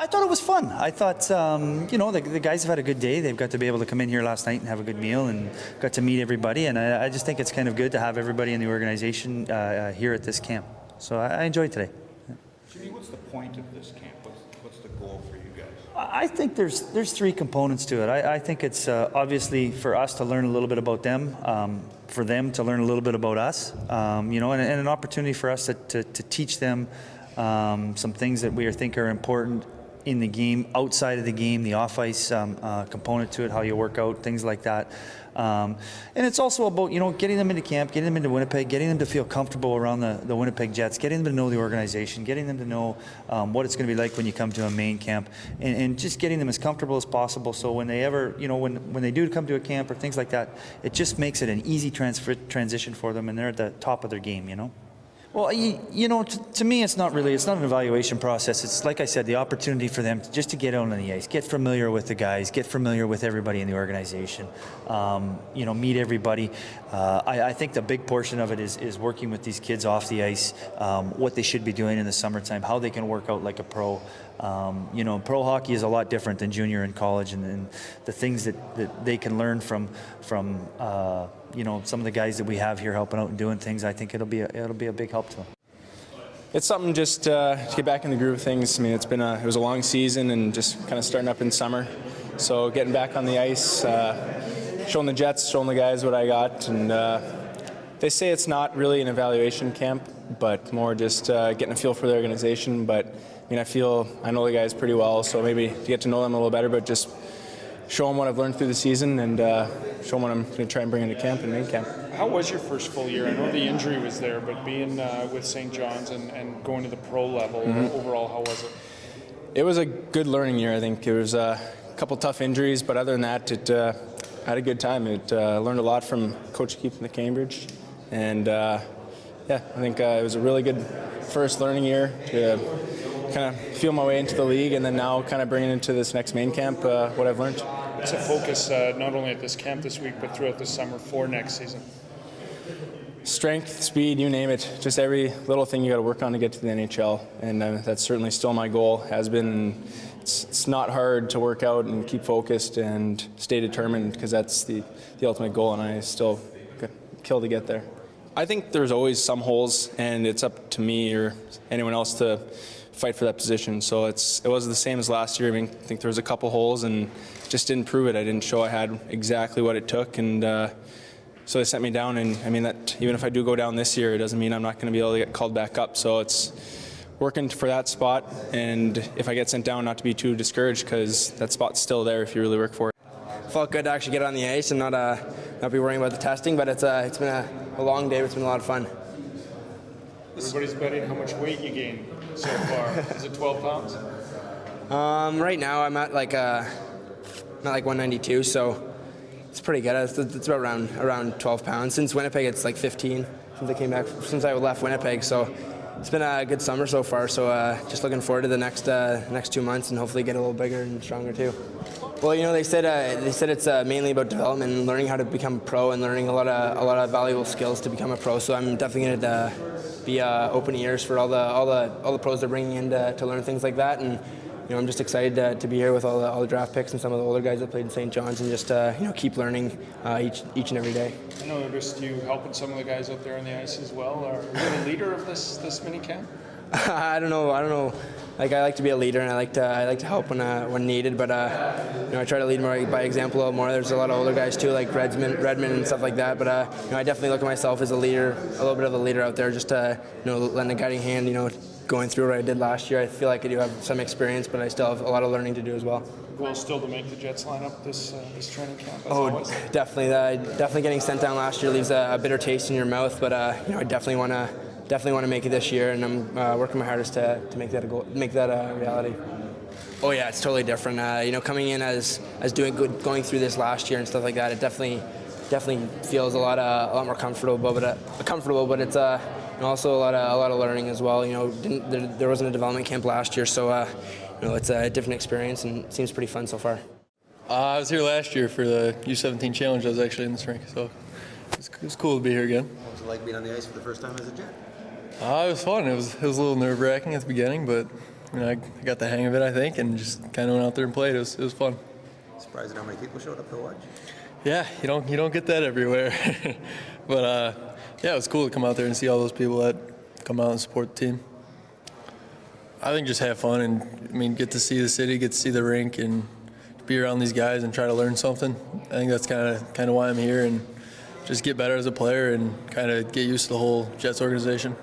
I thought it was fun. I thought, the guys have had a good day. They've got to be able to come in here last night and have a good meal and got to meet everybody. And I just think it's kind of good to have everybody in the organization here at this camp. So I enjoyed today. Jimmy, what's the point of this camp? What's the goal for you guys? I think there's three components to it. I think it's obviously for us to learn a little bit about them, for them to learn a little bit about us, and an opportunity for us to teach them some things that we think are important in the game, outside of the game, the off-ice component to it, how you work out, things like that. And it's also about, getting them into camp, getting them into Winnipeg, getting them to feel comfortable around the Winnipeg Jets, getting them to know the organization, getting them to know what it's going to be like when you come to a main camp, and just getting them as comfortable as possible so when they ever, when they do come to a camp or things like that, it just makes it an easy transition for them and they're at the top of their game, Well, to me, it's not an evaluation process. It's like I said, the opportunity for them just to get out on the ice, get familiar with the guys, get familiar with everybody in the organization, meet everybody. I think the big portion of it is working with these kids off the ice, what they should be doing in the summertime, how they can work out like a pro. Pro hockey is a lot different than junior and college, and the things that they can learn from some of the guys that we have here helping out and doing things. I think it'll be a big help to them. It's something just to get back in the groove of things. I mean, it was a long season and just kind of starting up in summer, so getting back on the ice, showing the Jets, showing the guys what I got, and they say it's not really an evaluation camp, but more just getting a feel for the organization. But I know the guys pretty well, so maybe to get to know them a little better, but just show them what I've learned through the season and show them what I'm going to try and bring into camp and main camp. How was your first full year? I know the injury was there, but being with St. John's and going to the pro level, overall, how was it? It was a good learning year, I think. It was a couple tough injuries, but other than that, I had a good time. It learned a lot from Coach Keith in Cambridge, and I think it was a really good first learning year to kind of feel my way into the league, and then now kind of bringing into this next main camp what I've learned. It's a focus not only at this camp this week, but throughout the summer for next season. Strength, speed, you name it. Just every little thing you got to work on to get to the NHL, and that's certainly still my goal. Has been. And it's not hard to work out and keep focused and stay determined, because that's the ultimate goal, and I still kill to get there. I think there's always some holes, and it's up to me or anyone else to fight for that position. So it wasn't the same as last year. I think there was a couple holes and just didn't prove it. I didn't show I had exactly what it took, and so they sent me down. And that even if I do go down this year, it doesn't mean I'm not going to be able to get called back up. So it's working for that spot, and if I get sent down, not to be too discouraged, because that spot's still there if you really work for it. Felt good to actually get on the ice and not be worrying about the testing, but it's been a long day, but it's been a lot of fun. Everybody's betting how much weight you gained so far. Is it 12 pounds? Right now I'm at like 192, so it's pretty good. It's about around 12 pounds. Since Winnipeg, it's like 15 since I left Winnipeg. So it's been a good summer so far. So just looking forward to the next 2 months and hopefully get a little bigger and stronger too. Well, they said it's mainly about development and learning how to become a pro and learning a lot of valuable skills to become a pro. So I'm definitely going to be open ears for all the pros they're bringing in to learn things like that. And I'm just excited to be here with all the draft picks and some of the older guys that played in St. John's, and just keep learning each and every day. I noticed you helping some of the guys out there on the ice as well. Are you the leader of this mini camp? I don't know. Like, I like to be a leader, and I like to help when needed. But I try to lead more by example a little more. There's a lot of older guys too, like Redmond and stuff like that. But I definitely look at myself as a leader, a little bit of a leader out there, just lending a guiding hand. Going through what I did last year, I feel like I do have some experience, but I still have a lot of learning to do as well. Goal still to make the Jets lineup this training camp. Definitely. Definitely getting sent down last year leaves a bitter taste in your mouth. But I definitely want to make it this year, and I'm working my hardest to make that a goal, make that a reality. Oh yeah, it's totally different. Coming in as doing good, going through this last year and stuff like that, it definitely feels a lot more comfortable. But it's also a lot of learning as well. There wasn't a development camp last year, so it's a different experience and it seems pretty fun so far. I was here last year for the U17 Challenge. I was actually in this rink, so it was cool to be here again. What was it like being on the ice for the first time as a Jet? It was fun. It was a little nerve-wracking at the beginning, but I got the hang of it, I think, and just kind of went out there and played. It was fun. Surprised at how many people showed up to watch. Yeah, you don't get that everywhere. But yeah, it was cool to come out there and see all those people that come out and support the team. I think just have fun and get to see the city, get to see the rink, and be around these guys and try to learn something. I think that's kind of why I'm here, and just get better as a player and kind of get used to the whole Jets organization.